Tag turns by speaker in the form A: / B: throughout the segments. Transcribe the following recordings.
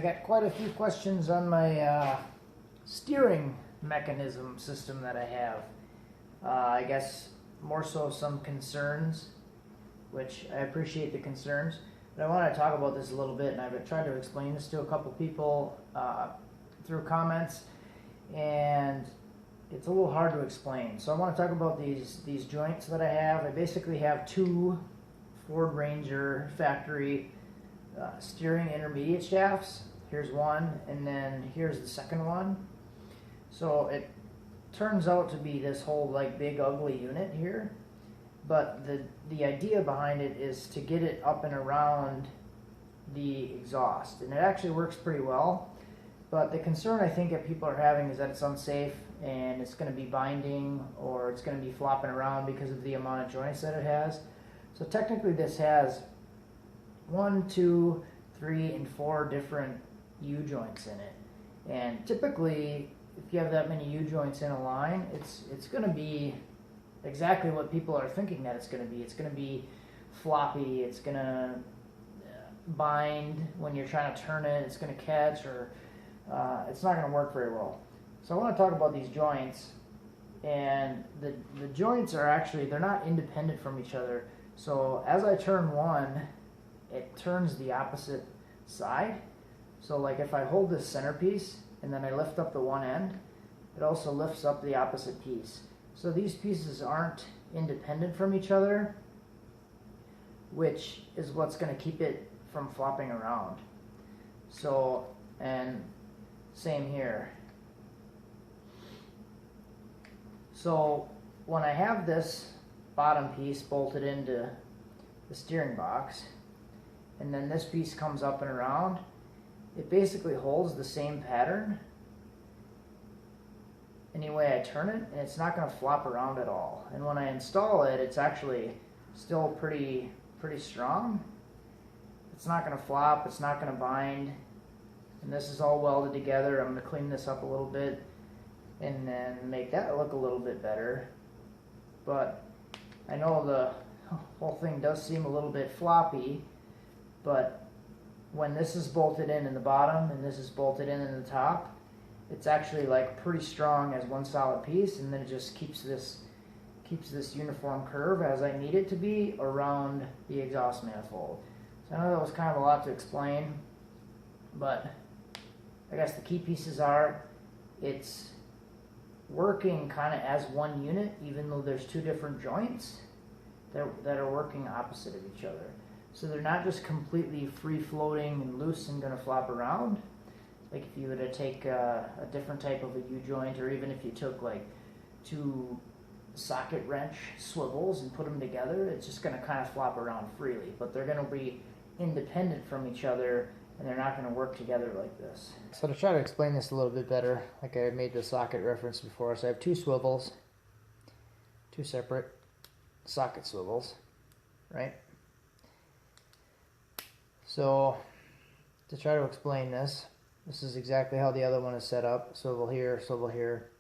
A: got quite a few questions on my steering mechanism system that I have. I guess more so some concerns, which I appreciate the concerns, but I want to talk about this a little bit, and I've tried to explain this to a couple people through comments, and it's a little hard to explain. So I want to talk about these joints that I have. I basically have two Ford Ranger factory steering intermediate shafts. Here's one, and then here's the second one. So it turns out to be this whole like big ugly unit here, but the idea behind it is to get it up and around the exhaust, and it actually works pretty well. But the concern I think that people are having is that it's unsafe and it's going to be binding, or it's going to be flopping around because of the amount of joints that it has. So technically this has 1, 2, 3, and 4 different U-joints in it. And typically, if you have that many U-joints in a line, it's going to be exactly what people are thinking that it's going to be. It's going to be floppy, it's going to bind when you're trying to turn it, it's going to catch, or it's not going to work very well. So I want to talk about these joints, and the joints are actually, they're not independent from each other. So as I turn one, it turns the opposite side. So like if I hold this centerpiece and then I lift up the one end, it also lifts up the opposite piece. So these pieces aren't independent from each other, which is what's going to keep it from flopping around. So, and same here. So when I have this bottom piece bolted into the steering box, and then this piece comes up and around, it basically holds the same pattern any way I turn it, and it's not going to flop around at all. And when I install it, it's actually still pretty strong. It's not going to flop, it's not going to bind, and this is all welded together. I'm going to clean this up a little bit and then make that look a little bit better. But I know the whole thing does seem a little bit floppy, but when this is bolted in the bottom and this is bolted in the top, it's actually like pretty strong as one solid piece, and then it just keeps this uniform curve as I need it to be around the exhaust manifold. So I know that was kind of a lot to explain, but I guess the key pieces are, it's working kind of as one unit, even though there's two different joints that are working opposite of each other. So they're not just completely free-floating and loose and going to flop around. Like if you were to take a different type of a U-joint, or even if you took like two socket wrench swivels and put them together, it's just going to kind of flop around freely. But they're going to be independent from each other, and they're not going to work together like this. So to try to explain this a little bit better, like I made the socket reference before, so I have two swivels, two separate socket swivels, right? So to try to explain this, this is exactly how the other one is set up. Swivel here, swivel here.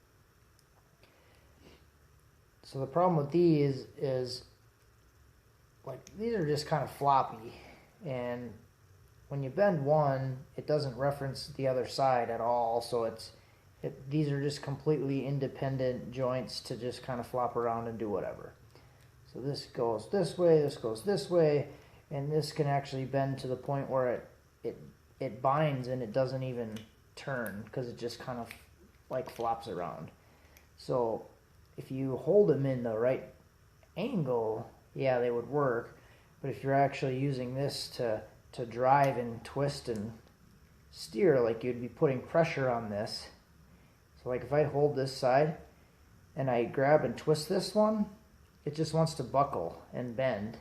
A: So the problem with these is, like, these are just kind of floppy, and when you bend one, it doesn't reference the other side at all. So these are just completely independent joints to just kind of flop around and do whatever. So this goes this way, this goes this way, and this can actually bend to the point where it binds and it doesn't even turn, because it just kind of like flops around. So if you hold them in the right angle, yeah, they would work. But if you're actually using this to drive and twist and steer, like you'd be putting pressure on this. So like if I hold this side and I grab and twist this one, it just wants to buckle and bend,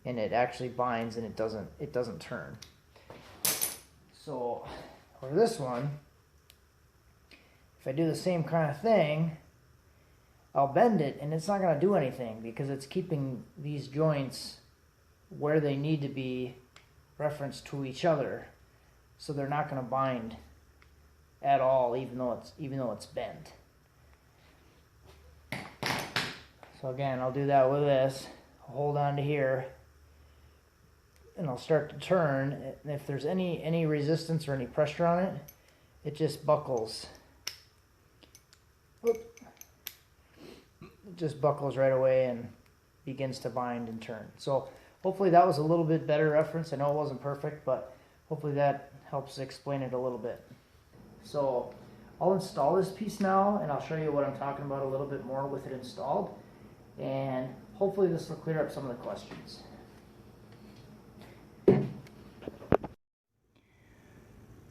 A: and it actually binds and it doesn't turn. So for this one, if I do the same kind of thing, I'll bend it and it's not going to do anything, because it's keeping these joints where they need to be referenced to each other, so they're not going to bind at all, even though it's bent. So again, I'll do that with this. I'll hold on to here, and I'll start to turn, and if there's any resistance or any pressure on it, it just buckles. Whoop. It just buckles right away and begins to bind and turn. So hopefully that was a little bit better reference. I know it wasn't perfect, but hopefully that helps explain it a little bit. So I'll install this piece now, and I'll show you what I'm talking about a little bit more with it installed, and hopefully this will clear up some of the questions.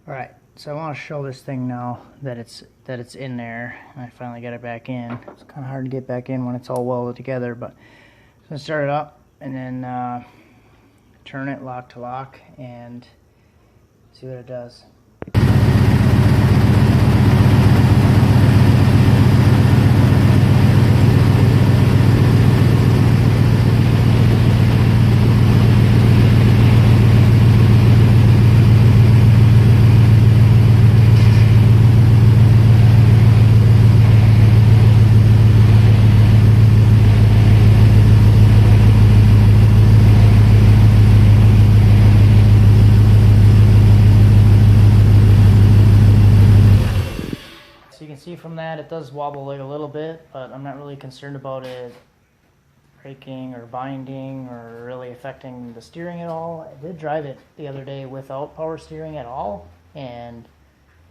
A: All right, so I want to show this thing now that it's in there, and I finally got it back in. It's kind of hard to get back in when it's all welded together, but I'm going to start it up and then turn it lock to lock and see what it does. So you can see from that it does wobble like a little bit, but I'm not really concerned about it breaking or binding or really affecting the steering at all. I did drive it the other day without power steering at all, and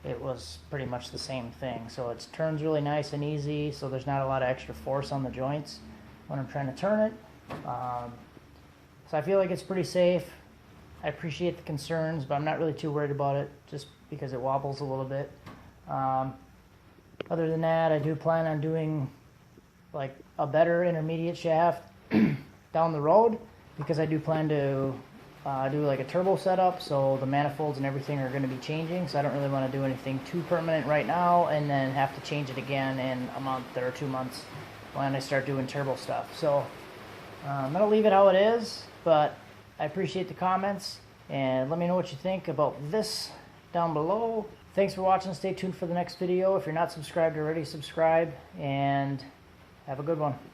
A: it was pretty much the same thing. So it turns really nice and easy, so there's not a lot of extra force on the joints when I'm trying to turn it. So I feel like it's pretty safe. I appreciate the concerns, but I'm not really too worried about it just because it wobbles a little bit. Other than that, I do plan on doing like a better intermediate shaft down the road, because I do plan to do like a turbo setup, so the manifolds and everything are going to be changing, so I don't really want to do anything too permanent right now and then have to change it again in a month or 2 months when I start doing turbo stuff. So I'm going to leave it how it is, but I appreciate the comments, and let me know what you think about this down below. Thanks for watching. Stay tuned for the next video. If you're not subscribed already, subscribe, and have a good one.